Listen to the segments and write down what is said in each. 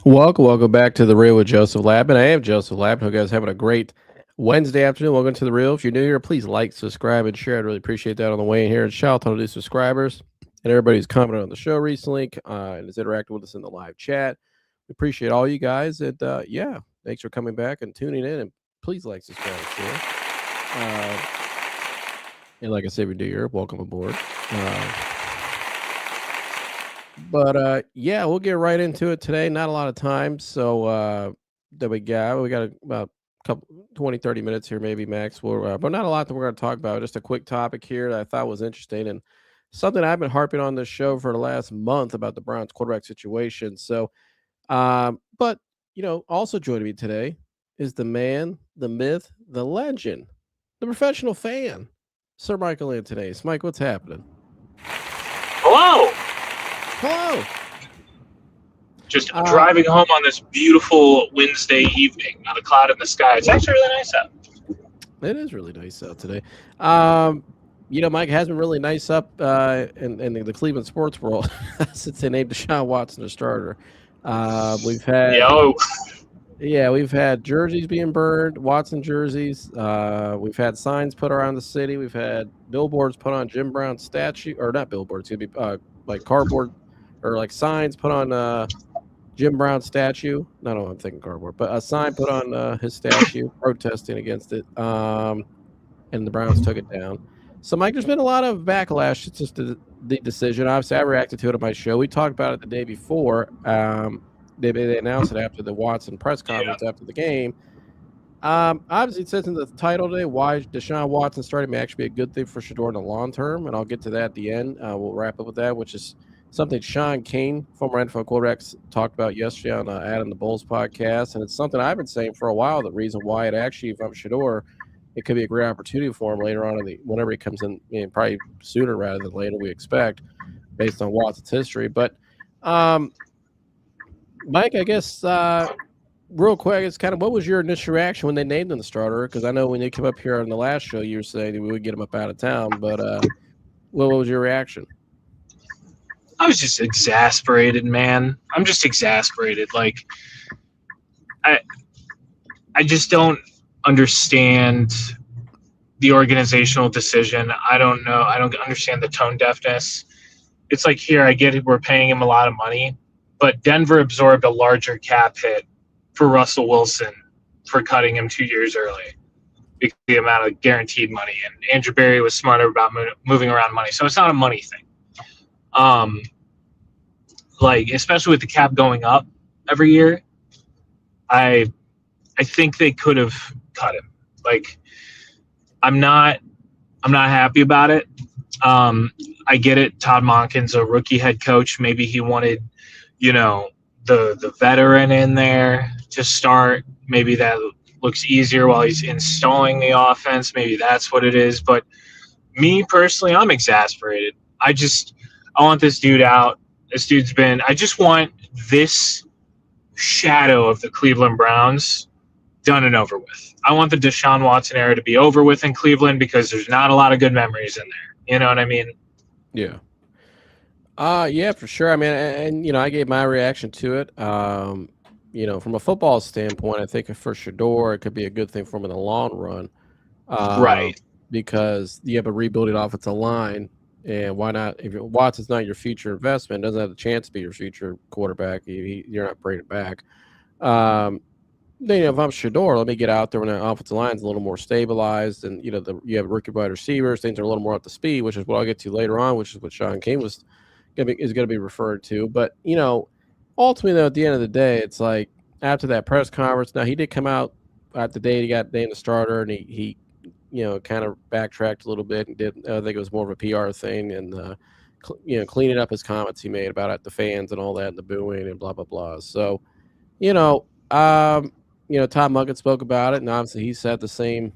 Welcome back to the Real with Joseph Lab, and I am Joseph Lab. Hope you guys having a great Wednesday afternoon. Welcome to the Real. If you're new here, please like, subscribe, and share. I'd really appreciate that on the way in here. And shout out to all the new subscribers and everybody who's commented on the show recently and has interacted with us in the live chat. We appreciate all you guys, and yeah, thanks for coming back and tuning in. And please like, subscribe, and share. Uh, and like I said, if you're new here, welcome aboard. But yeah, we'll get right into it today. Not a lot of time, so that we got about a couple 20, 30 minutes here, maybe max. But not a lot that we're going to talk about. Just a quick topic here that I thought was interesting and something I've been harping on this show for the last month about the Browns quarterback situation. But also joining me today is the man, the myth, the legend, the professional fan, Sir Michael Antonis. Mike, what's happening? Hello. Hello. Just driving home on this beautiful Wednesday evening. Not a cloud in the sky. It's actually really nice out. It is really nice out today. Mike has been really nice up in the Cleveland sports world since they named Deshaun Watson the starter. We've had jerseys being burned, Watson jerseys. We've had signs put around the city. We've had billboards put on Jim Brown's statue, or not billboards, it'd be like cardboard or like signs put on Jim Brown's statue. No, I'm thinking cardboard, but a sign put on his statue protesting against it. And the Browns took it down. So, Mike, there's been a lot of backlash. It's just the decision. Obviously, I reacted to it on my show. We talked about it the day before. They announced it after the Watson press conference after the game. Obviously, it says in the title today why Deshaun Watson starting may actually be a good thing for Shedeur in the long term, and I'll get to that at the end. We'll wrap up with that, which is something Sean Kane, former NFL quarterbacks, talked about yesterday on Adam the Bulls podcast, and it's something I've been saying for a while. The reason why it actually, if I'm Shedeur, it could be a great opportunity for him later on whenever he comes in, probably sooner rather than later, we expect, based on Watson's history. But Mike, I guess real quick, it's kind of what was your initial reaction when they named him the starter? Because I know when they came up here on the last show, you were saying we would get him up out of town, but what was your reaction? I was just exasperated, man. I'm just exasperated. Like, I just don't understand the organizational decision. I don't know. I don't understand the tone deafness. It's like, here, I get it. We're paying him a lot of money, but Denver absorbed a larger cap hit for Russell Wilson for cutting him 2 years early because of the amount of guaranteed money. And Andrew Berry was smarter about moving around money. So it's not a money thing. Like, especially with the cap going up every year, I think they could have cut him. Like, I'm not happy about it. I get it. Todd Monken's a rookie head coach. Maybe he wanted, the veteran in there to start. Maybe that looks easier while he's installing the offense. Maybe that's what it is. But me personally, I'm exasperated. I want this dude out. I just want this shadow of the Cleveland Browns done and over with. I want the Deshaun Watson era to be over with in Cleveland because there's not a lot of good memories in there. You know what I mean? Yeah. Yeah, for sure. I mean, and I gave my reaction to it. From a football standpoint, I think for Shedeur, it could be a good thing for him in the long run. Right. Because you have a rebuilding offensive line. And why not? If Watson's not your future investment, doesn't have the chance to be your future quarterback, you're not bringing it back. Then if I'm Shedeur, let me get out there when the offensive line's a little more stabilized, and you have rookie wide receivers, things are a little more up to speed, which is what I'll get to later on, which is what Sean Kane is going to be referred to. But ultimately, though, at the end of the day, it's like after that press conference. Now he did come out at the day he got named the starter, and he kind of backtracked a little bit and did. I think it was more of a PR thing, and cleaning up his comments he made about the fans and all that, and the booing and blah blah blah. So, Todd Monken spoke about it, and obviously he said the same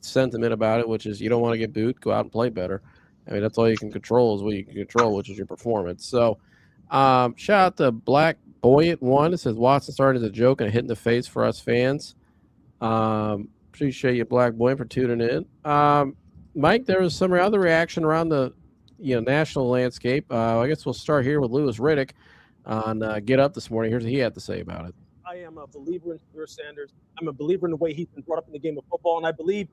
sentiment about it, which is you don't want to get booed, go out and play better. I mean, that's all you can control is what you can control, which is your performance. So, shout out to Black Buoyant One. It says Watson started as a joke and a hit in the face for us fans. Appreciate you, Black Buoyant, for tuning in. Mike, there was some other reaction around the national landscape. I guess we'll start here with Louis Riddick. on Get Up this morning. Here's what he had to say about it. I am a believer in Shedeur Sanders. I'm a believer in the way he's been brought up in the game of football, and I believe,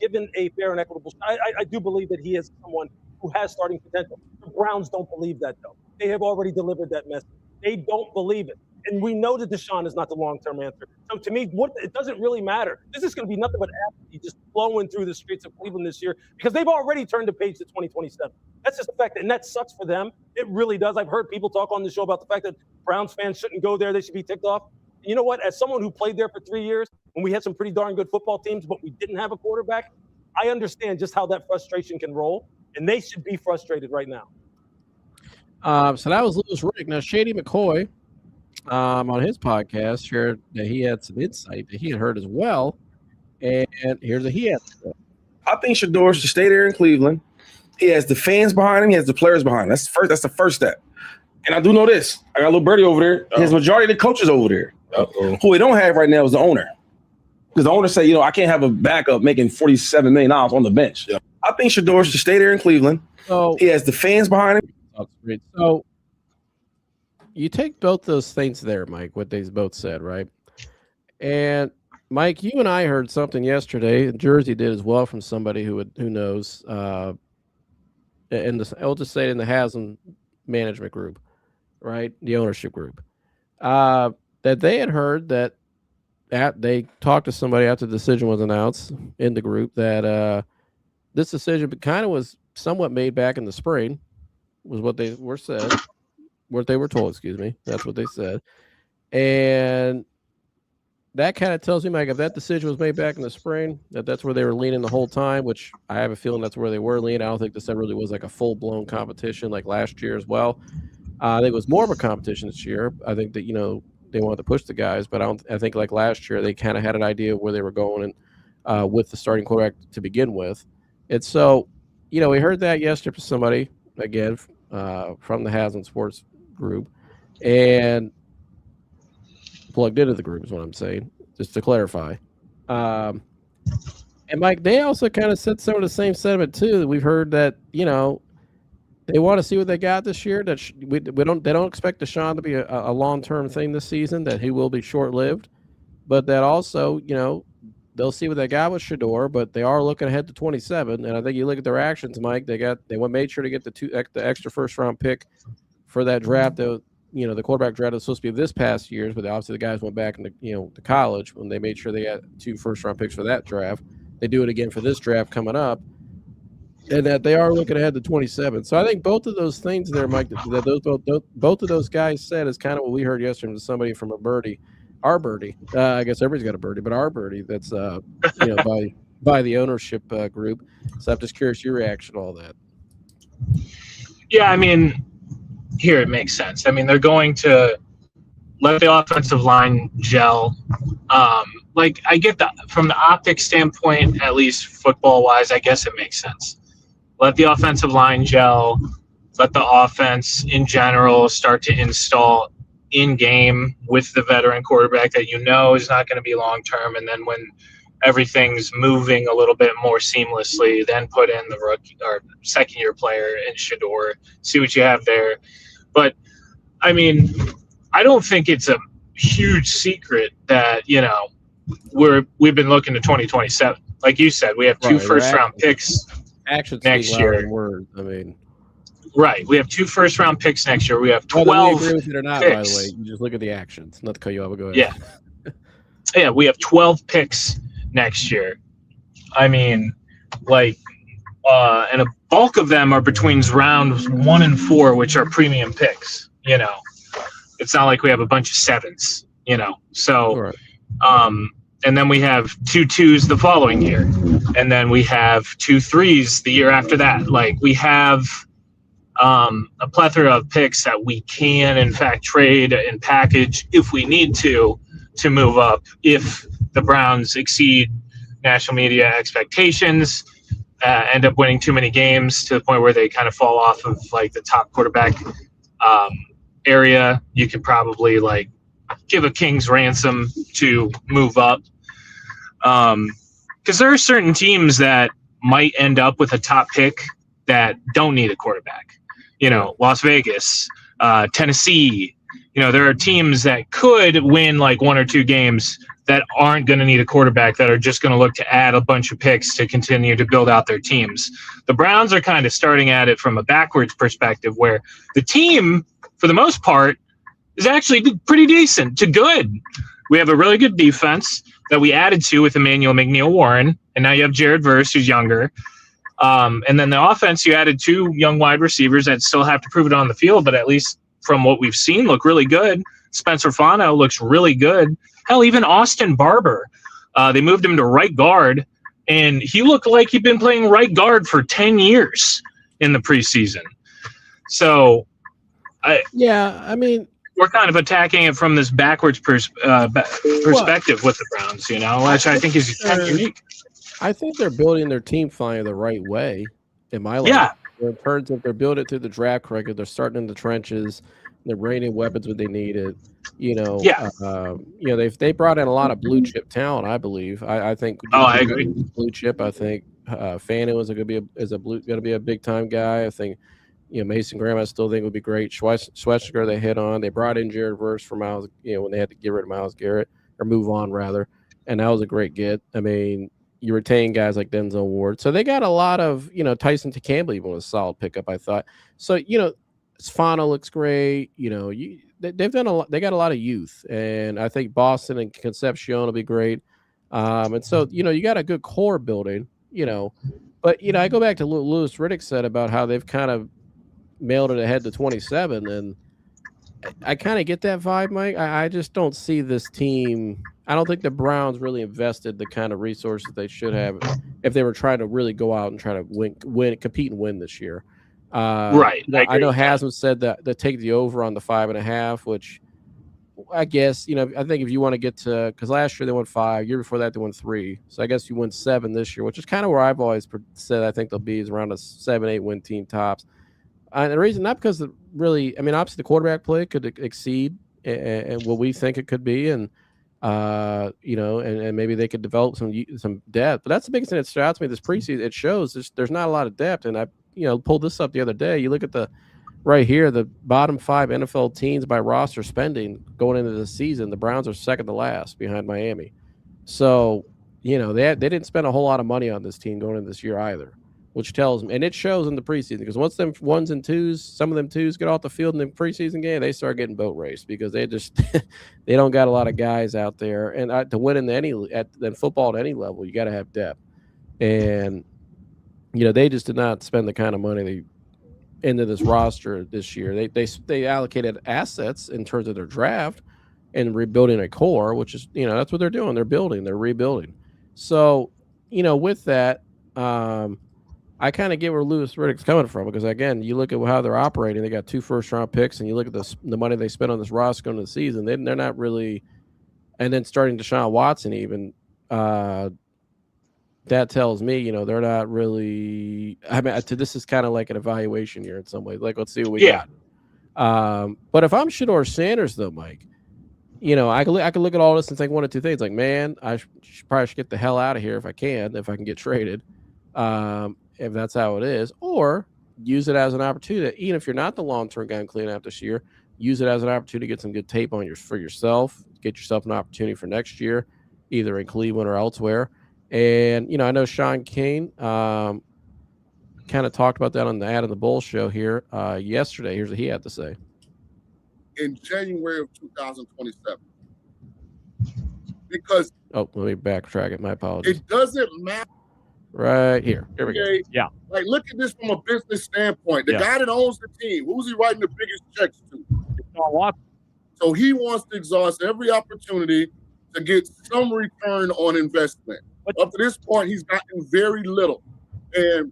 given a fair and equitable, I do believe that he is someone who has starting potential. The Browns don't believe that, though. They have already delivered that message. They don't believe it. And we know that Deshaun is not the long-term answer. So to me, it doesn't really matter. This is going to be nothing but apathy just flowing through the streets of Cleveland this year because they've already turned the page to 2027. That's just a fact, and that sucks for them. It really does. I've heard people talk on the show about the fact that Browns fans shouldn't go there. They should be ticked off. You know what? As someone who played there for 3 years, when we had some pretty darn good football teams, but we didn't have a quarterback, I understand just how that frustration can roll, and they should be frustrated right now. So that was Louis Rick. Now, Shady McCoy on his podcast shared that he had some insight that he had heard as well. And here's what he had to say. I think Shedeur should stay there in Cleveland. He has the fans behind him. He has the players behind him. That's the first step. And I do know this. I got a little birdie over there. His majority of the coaches over there. Who we don't have right now is the owner. Because the owner said, I can't have a backup making $47 million on the bench. Yeah. I think Shedeur should stay there in Cleveland. So he has the fans behind him. So you take both those things there, Mike, what they both said, right? And Mike, you and I heard something yesterday, and Jersey did as well, from somebody who knows. I'll just say it in the Haslam management group, right? The ownership group. That they had heard that they talked to somebody after the decision was announced in the group that this decision kind of was somewhat made back in the spring, was what they were said, what they were told, excuse me. That's what they said. And that kind of tells me, Mike, if that decision was made back in the spring, that's where they were leaning the whole time, which I have a feeling that's where they were leaning. I don't think this really was like a full-blown competition like last year as well. I think it was more of a competition this year. I think that, they wanted to push the guys, but I think like last year, they kind of had an idea of where they were going and with the starting quarterback to begin with. And so, we heard that yesterday from somebody, again, from the Haslam Sports group, and plugged into the group is what I'm saying, just to clarify. And Mike, they also kind of said some of the same sentiment too. We've heard that, they want to see what they got this year. That they don't expect Deshaun to be a long-term thing this season, that he will be short-lived, but that also, they'll see what they got with Shedeur, but they are looking ahead to 27. And I think you look at their actions, Mike, they made sure to get the extra first-round pick for that draft. The quarterback draft was supposed to be this past year's, but obviously the guys went back into, to college when they made sure they had 2 first-round picks for that draft. They do it again for this draft coming up. And that they are looking ahead to 27. So I think both of those things there, Mike, that both of those guys said is kind of what we heard yesterday from somebody from our birdie. I guess everybody's got a birdie, but our birdie that's by the ownership group. So I'm just curious your reaction to all that. Yeah, I mean, here it makes sense. I mean, they're going to let the offensive line gel. I get that from the optic standpoint, at least football-wise, I guess it makes sense. Let the offensive line gel. Let the offense in general start to install in-game with the veteran quarterback that is not going to be long-term. And then when everything's moving a little bit more seamlessly, then put in the rookie or second-year player in Shedeur, see what you have there. But, I mean, I don't think it's a huge secret that, we've been looking to 2027. Like you said, we have 2 first-round picks next year. Words. I mean, right. We have 2 first-round picks next year. We have 12 whether we agree with it or not, picks. By the way, you just look at the actions. Not to cut you off, but go ahead. Yeah, we have 12 picks next year. I mean, and a bulk of them are between rounds 1 and 4, which are premium picks. It's not like we have a bunch of 7s. So. Right. And then we have 2 2s the following year. And then we have 2 3s the year after that. We have a plethora of picks that we can, in fact, trade and package if we need to move up. If the Browns exceed national media expectations, end up winning too many games to the point where they kind of fall off of, the top quarterback area, you can probably, give a king's ransom to move up. Because there are certain teams that might end up with a top pick that don't need a quarterback. Las Vegas, Tennessee, there are teams that could win like 1 or 2 games that aren't going to need a quarterback, that are just going to look to add a bunch of picks to continue to build out their teams. The Browns are kind of starting at it from a backwards perspective, where the team, for the most part, is actually pretty decent to good. We have a really good defense that we added to with Emmanuel McNeil-Warren, and now you have Jared Verse, who's younger. And then the offense, you added 2 young wide receivers that still have to prove it on the field, but at least from what we've seen, look really good. Spencer Fano looks really good. Hell, even Austin Barber. They moved him to right guard, and he looked like he'd been playing right guard for 10 years in the preseason. So, I mean, we're kind of attacking it from this backwards perspective with the Browns, which I think is kind of unique. I think they're building their team finally the right way, in my life. Yeah. In terms of they're building it through the draft correctly, they're starting in the trenches, they're bringing in weapons when they need it. They brought in a lot of blue chip talent, I believe. I think. I agree. Blue chip. I think Fano is going to be a big time guy. I think. Mason Graham, I still think would be great. Schwetzinger, they hit on. They brought in Jared Verse for Myles, when they had to get rid of Myles Garrett, or move on rather, and that was a great get. I mean, you retain guys like Denzel Ward, so they got a lot of Tyson Campbell even was a solid pickup, I thought. So Fano looks great. They've done a lot. They got a lot of youth, and I think Boston and Concepcion will be great. And so you got a good core building. But I go back to what Louis Riddick said about how they've kind of mailed it ahead to 27, and I kind of get that vibe, Mike. I just don't see this team. I don't think the Browns really invested the kind of resources they should have if they were trying to really go out and try to win, compete and win this year. Right. I know Haslam said that they take the over on the 5.5, which I guess I think if you want to get to, because last year they won 5, year before that they won 3, so I guess you win 7 this year, which is kind of where I've always said I think they'll be, is around a 7-8 win team tops. And the reason, not because obviously the quarterback play could exceed and what we think it could be, and and maybe they could develop some depth. But that's the biggest thing that stood out to me this preseason. It shows there's not a lot of depth, and I pulled this up the other day. You look at the right here, the bottom 5 NFL teams by roster spending going into the season. The Browns are second to last behind Miami. So they didn't spend a whole lot of money on this team going into this year either. Which tells me, and it shows in the preseason, because once them 1s and 2s, some of them 2s get off the field in the preseason game, they start getting boat raced because they just they don't got a lot of guys out there, and to win in football at any level, you got to have depth, and they just did not spend the kind of money into this roster this year. They allocated assets in terms of their draft and rebuilding a core, which is that's what they're doing. They're rebuilding. So with that. I kind of get where Louis Riddick's coming from, because again, you look at how they're operating. They got 2 first-round picks, and you look at the money they spent on this roster going into the season. They're not really, and then starting Deshaun Watson even. That tells me, they're not really. I mean, this is kind of like an evaluation year in some ways. Like, let's see what we got. But if I'm Shedeur Sanders, though, Mike, I could look at all this and think one of 2 things. Like, man, I probably should get the hell out of here if I can get traded. If that's how it is, or use it as an opportunity. Even if you're not the long-term guy in cleaning up this year, use it as an opportunity to get some good tape for yourself, get yourself an opportunity for next year, either in Cleveland or elsewhere. And, I know Sean Kane kind of talked about that on the Ad in the Bull show here yesterday. Here's what he had to say. In January of 2027. Because... Oh, let me backtrack it. My apologies. It doesn't matter. Right here. Here we go. Yeah. Like, look at this from a business standpoint. The guy that owns the team, who's he writing the biggest checks to? Deshaun Watson. So he wants to exhaust every opportunity to get some return on investment. Up to this point, he's gotten very little. And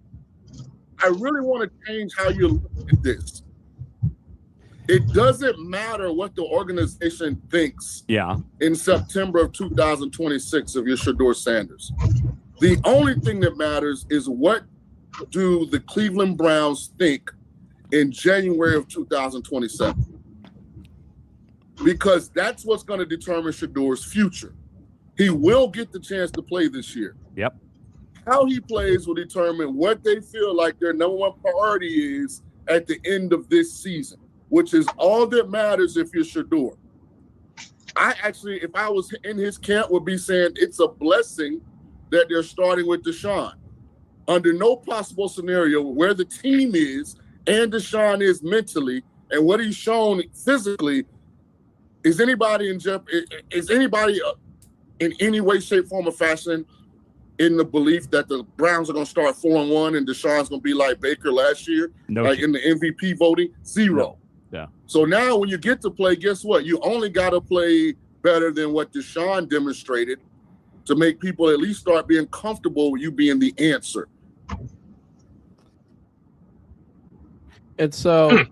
I really want to change how you look at this. It doesn't matter what the organization thinks in September of 2026 if you're Shedeur Sanders. The only thing that matters is what do the Cleveland Browns think in January of 2027? Because that's what's going to determine Shedeur's future. He will get the chance to play this year. Yep. How he plays will determine what they feel like their number 1 priority is at the end of this season. which is all that matters if you're Shedeur. I actually, if I was in his camp, would be saying it's a blessing that they're starting with Deshaun. Under no possible scenario where the team is and Deshaun is mentally and what he's shown physically, is anybody in any way, shape, form, or fashion in the belief that the Browns are going to start 4-1 and Deshaun's going to be like Baker last year, in the MVP voting? Zero. No. Yeah. So now when you get to play, guess what? You only got to play better than what Deshaun demonstrated to make people at least start being comfortable with you being the answer. And so,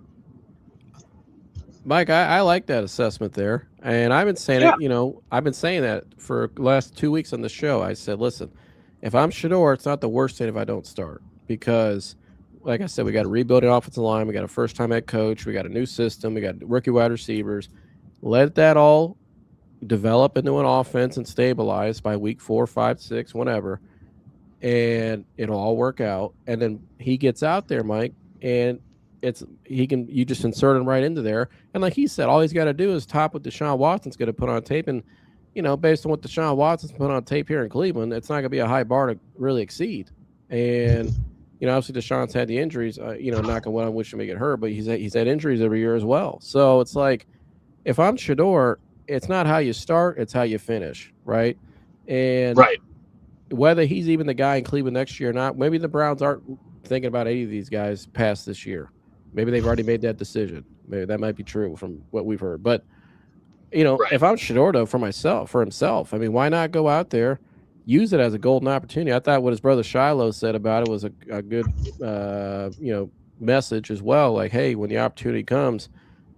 Mike, I like that assessment there. And I've been saying it, I've been saying that for the last 2 weeks on the show. I said, listen, if I'm Shedeur, it's not the worst thing if I don't start because, like I said, we got a rebuilding offensive line. We got a first-time head coach. We got a new system. We got rookie wide receivers. Let that all develop into an offense and stabilize by week 4, 5, 6, whatever, and it'll all work out. And then he gets out there, Mike, and you just insert him right into there. And like he said, all he's got to do is top what Deshaun Watson's going to put on tape. And, based on what Deshaun Watson's put on tape here in Cleveland, it's not going to be a high bar to really exceed. And, obviously Deshaun's had the injuries, knock on wood, I wish him to get hurt, but he's had injuries every year as well. So it's like, if I'm Shedeur, it's not how you start, it's how you finish, right? And whether he's even the guy in Cleveland next year or not, maybe the Browns aren't thinking about any of these guys past this year. Maybe they've already made that decision. Maybe that might be true from what we've heard. But, if I'm Shedeur, though, for himself, I mean, why not go out there, use it as a golden opportunity? I thought what his brother Shiloh said about it was a good, message as well. Like, hey, when the opportunity comes,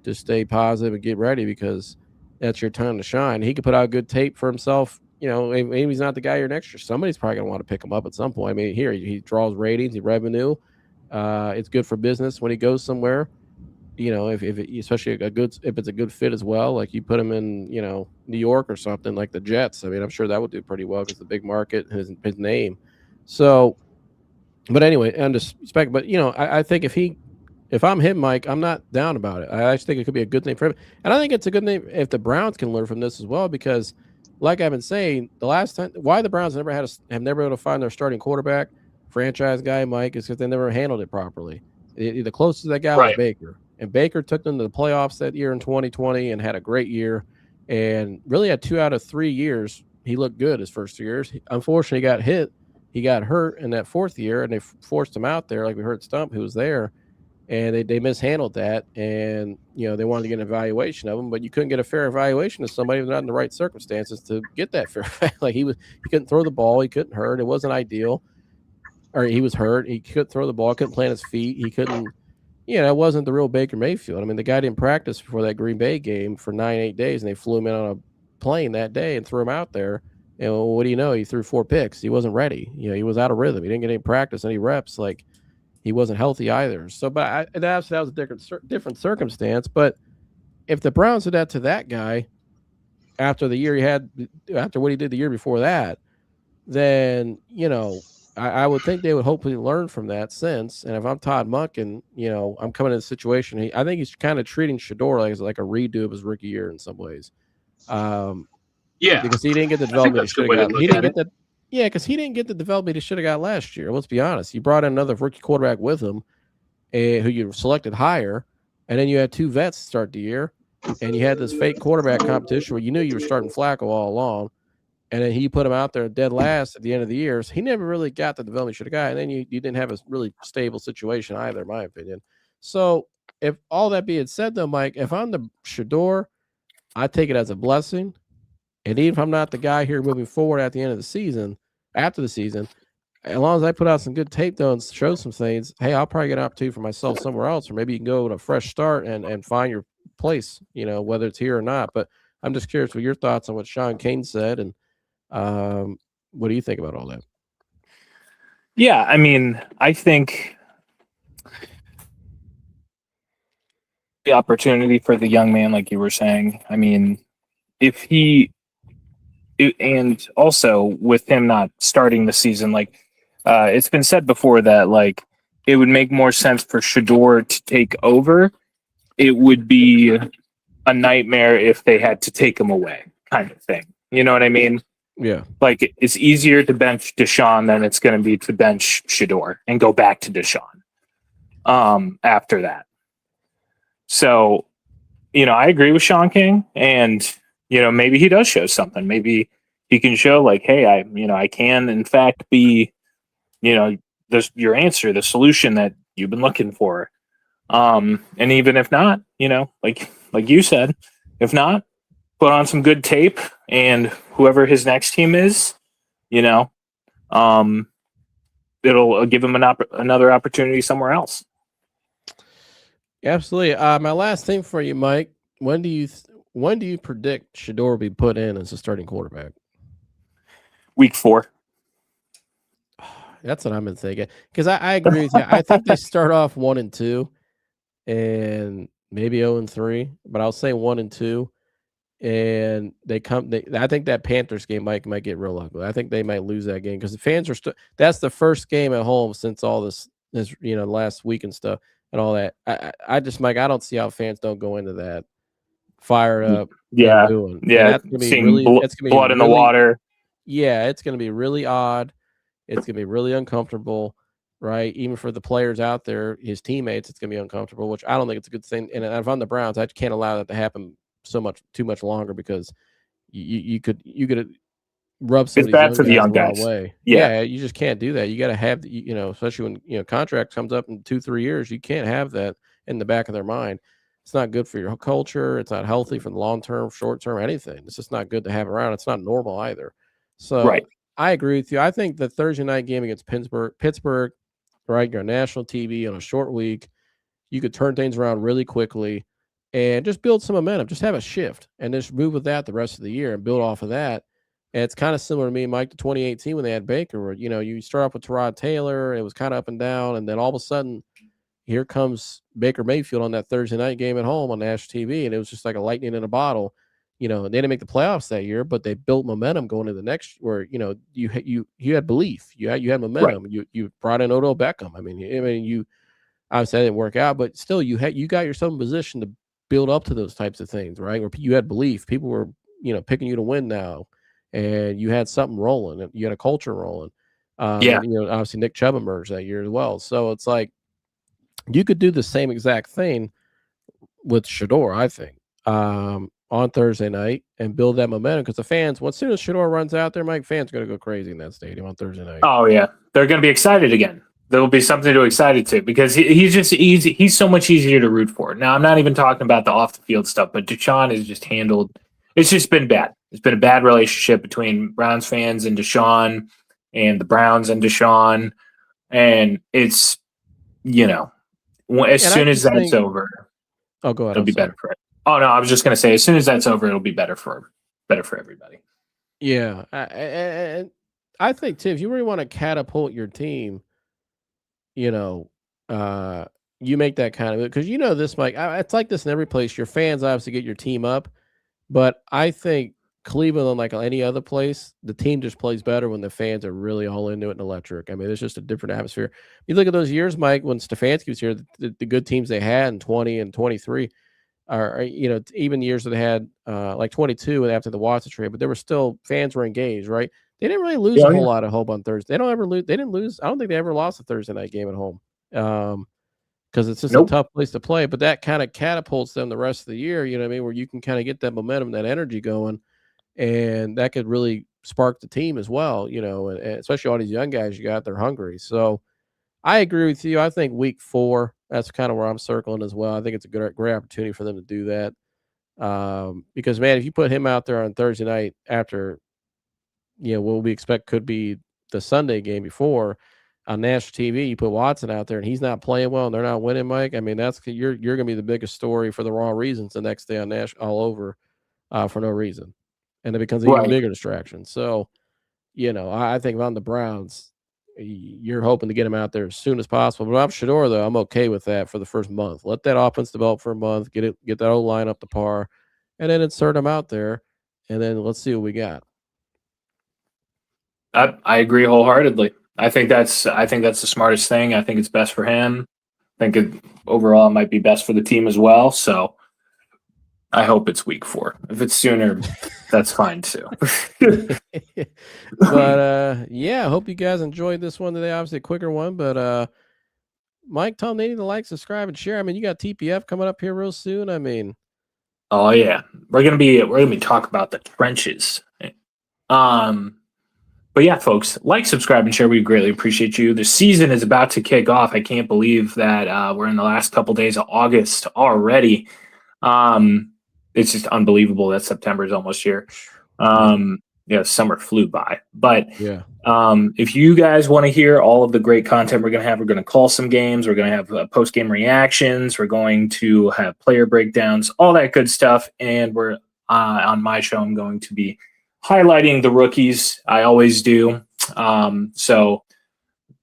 just stay positive and get ready because that's your time to shine. He could put out good tape for himself. Maybe he's not the guy here next year. Somebody's probably going to want to pick him up at some point. I mean, here, he draws ratings, revenue. It's good for business when he goes somewhere. Especially if it's a good fit as well, like you put him in, New York or something like the Jets. I mean, I'm sure that would do pretty well because the big market, his name. So, but anyway, but I think if I'm him, Mike, I'm not down about it. I actually think it could be a good thing for him, and I think it's a good thing if the Browns can learn from this as well because, like I've been saying, the last time why the Browns have never been able to find their starting quarterback, franchise guy, Mike, is because they never handled it properly. The closest they got was Baker. And Baker took them to the playoffs that year in 2020 and had a great year and really had 2 out of 3 years. He looked good his first 2 years. Unfortunately, he got hurt in that 4th year and they forced him out there. Like we heard Stump, who was there, and they mishandled that. And, they wanted to get an evaluation of him, but you couldn't get a fair evaluation of somebody who's not in the right circumstances to get that fair. Like he couldn't throw the ball. He couldn't hurt. It wasn't ideal. Or he was hurt. He couldn't throw the ball. Couldn't plant his feet. He couldn't. It wasn't the real Baker Mayfield. I mean, the guy didn't practice before that Green Bay game for 9-8 days, and they flew him in on a plane that day and threw him out there. And what do you know? He threw 4 picks. He wasn't ready. He was out of rhythm. He didn't get any practice, any reps. Like he wasn't healthy either. So, but that was a different circumstance. But if the Browns did that to that guy after the year he had, after what he did the year before that, then I would think they would hopefully learn from that since. And if I'm Todd Monken, I'm coming in a situation. I think he's kind of treating Shedeur like a redo of his rookie year in some ways. Because he didn't get the development he should have got. Because he didn't get the development he should have got last year. Let's be honest. You brought in another rookie quarterback with him, who you selected higher, and then you had 2 vets start the year, and you had this fake quarterback competition where you knew you were starting Flacco all along. And then he put him out there dead last at the end of the year. So he never really got the development he should have got. And then you didn't have a really stable situation either, in my opinion. So if all that being said, though, Mike, if I'm the Shedeur, I take it as a blessing. And even if I'm not the guy here moving forward at the end of the season, after the season, as long as I put out some good tape, though, and show some things, hey, I'll probably get an opportunity for myself somewhere else. Or maybe you can go to a fresh start and find your place, whether it's here or not. But I'm just curious what your thoughts on what Sean Kane said and what do you think about all that? Yeah, I mean, I think the opportunity for the young man, like you were saying, I mean, and also with him not starting the season, like it's been said before that like it would make more sense for Shedeur to take over it would be a nightmare if they had to take him away, kind of thing. You know what I mean? Yeah. Like, it's easier to bench Deshaun than it's going to be to bench Shedeur and go back to Deshaun after that. So, I agree with Sean King, and, maybe he does show something. Maybe he can show, like, hey, I can, in fact, be, your answer, the solution that you've been looking for. And even if not, like you said, if not, put on some good tape, and whoever his next team is, it'll give him another opportunity somewhere else. Absolutely. My last thing for you, Mike. When do you predict Shedeur will be put in as a starting quarterback? Week 4. That's what I've been thinking. Because I agree with you. I think they start off 1-2 and maybe 0-3, but I'll say 1-2. And I think that Panthers game might get real ugly. I think they might lose that game because the fans are that's the first game at home since all this last week and stuff and all that. I just, Mike, I don't see how fans don't go into that fired up. Yeah. And yeah. That's gonna be Seeing really it's gonna be blood in the water. Yeah, it's gonna be really odd. It's gonna be really uncomfortable, right? Even for the players out there, his teammates, it's gonna be uncomfortable, which I don't think it's a good thing. And if I'm the Browns, I can't allow that to happen too much longer because you could rub some It's of these bad for the young the wrong guys. way. Yeah. You just can't do that. You got to have especially when contract comes up in 2-3 years, you can't have that in the back of their mind. It's not good for your culture. It's not healthy for the long term, short term, anything. It's just not good to have around. It's not normal either. So Right. I agree with you. I think the Thursday night game against Pittsburgh, right? You're on national TV on a short week. You could turn things around really quickly and just build some momentum. Just have a shift and just move with that the rest of the year and build off of that. And it's kind of similar to me, Mike, to 2018 when they had Baker, where, you start off with Tyrod Taylor, it was kind of up and down, and then all of a sudden, here comes Baker Mayfield on that Thursday night game at home on national TV, and it was just like a lightning in a bottle. They didn't make the playoffs that year, but they built momentum going into the next, where you had belief, you had momentum. Right. You brought in Odell Beckham. I mean, you obviously that didn't work out, but still, you got yourself in position to build up to those types of things, right? Where you had belief, people were picking you to win now. And you had something rolling. You had a culture rolling. Yeah. And, obviously Nick Chubb emerged that year as well. So it's like you could do the same exact thing with Shedeur, I think, on Thursday night and build that momentum because the fans, as soon as Shedeur runs out there, Mike, fans are going to go crazy in that stadium on Thursday night. Oh, yeah. They're going to be excited again. There'll be something to be excited to because he's just easy. He's so much easier to root for. Now, I'm not even talking about the off the field stuff, but Deshaun is just handled. It's just been bad. It's been a bad relationship between Browns fans and Deshaun and the Browns and Deshaun. And it's, as soon as that's over, oh, go ahead. It'll be better for it. Oh, no, I was just going to say, as soon as that's over, it'll be better for everybody. Yeah. And I think, too, if you really want to catapult your team, you make that kind of, because this, Mike, it's like this in every place. Your fans obviously get your team up, but I think Cleveland, like any other place, the team just plays better when the fans are really all into it and electric. I mean, it's just a different atmosphere. You look at those years, Mike, when Stefanski was here, the good teams they had in 20 and 23 are, even years that they had like 22 after the Watson trade, but there were still fans were engaged, right? They didn't really lose a whole lot at home on Thursday. They didn't lose. I don't think they ever lost a Thursday night game at home. Because it's just a tough place to play, but that kind of catapults them the rest of the year, where you can kind of get that momentum, that energy going, and that could really spark the team as well, and especially all these young guys you got, they're hungry. So I agree with you. I think week 4, that's kind of where I'm circling as well. I think it's a great opportunity for them to do that. Because, man, if you put him out there on Thursday night after, what we expect could be the Sunday game before, on national TV, you put Watson out there and he's not playing well and they're not winning, Mike. I mean, you're going to be the biggest story for the wrong reasons the next day on all over for no reason, and it becomes an even bigger distraction. So, I think if I'm the Browns, you're hoping to get him out there as soon as possible. But I'm Shedeur, though, I'm okay with that for the first month. Let that offense develop for a month, get that old line up to par, and then insert him out there, and then let's see what we got. I agree wholeheartedly. I think that's the smartest thing. I think it's best for him. think overall it might be best for the team as well. So I hope it's week 4. If it's sooner, that's fine too. But yeah, I hope you guys enjoyed this one today. Obviously a quicker one, but Mike, Tom, they need to like, subscribe, and share. I mean, you got TPF coming up here real soon. I mean, oh yeah, we're gonna be talking about the trenches. But yeah, folks, like, subscribe, and share. We greatly appreciate you. The season is about to kick off. I can't believe that we're in the last couple days of August already. It's just unbelievable that September is almost here. Yeah, summer flew by. But yeah. If you guys want to hear all of the great content we're going to call some games. We're going to have post-game reactions. We're going to have player breakdowns, all that good stuff. And we're on my show, I'm going to be highlighting the rookies. I always do. So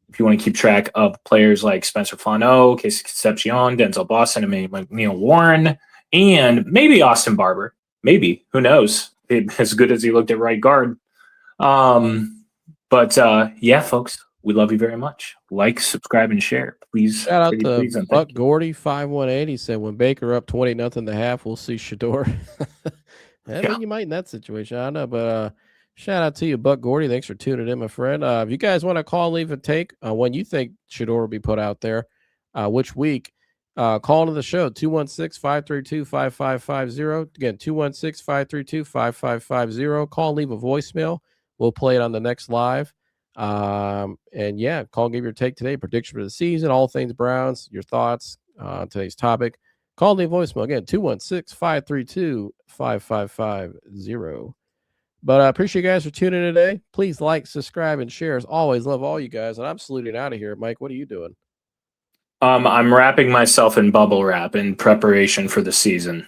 if you want to keep track of players like Spencer Flano, Casey Concepcion, Denzel Boston, and maybe Neil Warren, and maybe Austin Barber. Maybe. Who knows? As good as he looked at right guard. But yeah, folks, we love you very much. Like, subscribe, and share. Please. Shout out to Buck Gordy 518. He said, when Baker up 20-0.5, we'll see Shedeur. I think you might in that situation. I don't know, but shout out to you, Buck Gordy. Thanks for tuning in, my friend. If you guys want to call, leave a take when you think Shedeur will be put out there, which week, call into the show, 216-532-5550. Again, 216-532-5550. Call, leave a voicemail. We'll play it on the next live. And yeah, call, give your take today. Prediction for the season, all things Browns, your thoughts on today's topic. Call, leave a voicemail. Again, 216-532-5550. But I appreciate you guys for tuning in today. Please like, subscribe, and share. As always, love all you guys. And I'm saluting out of here. Mike, what are you doing? I'm wrapping myself in bubble wrap in preparation for the season.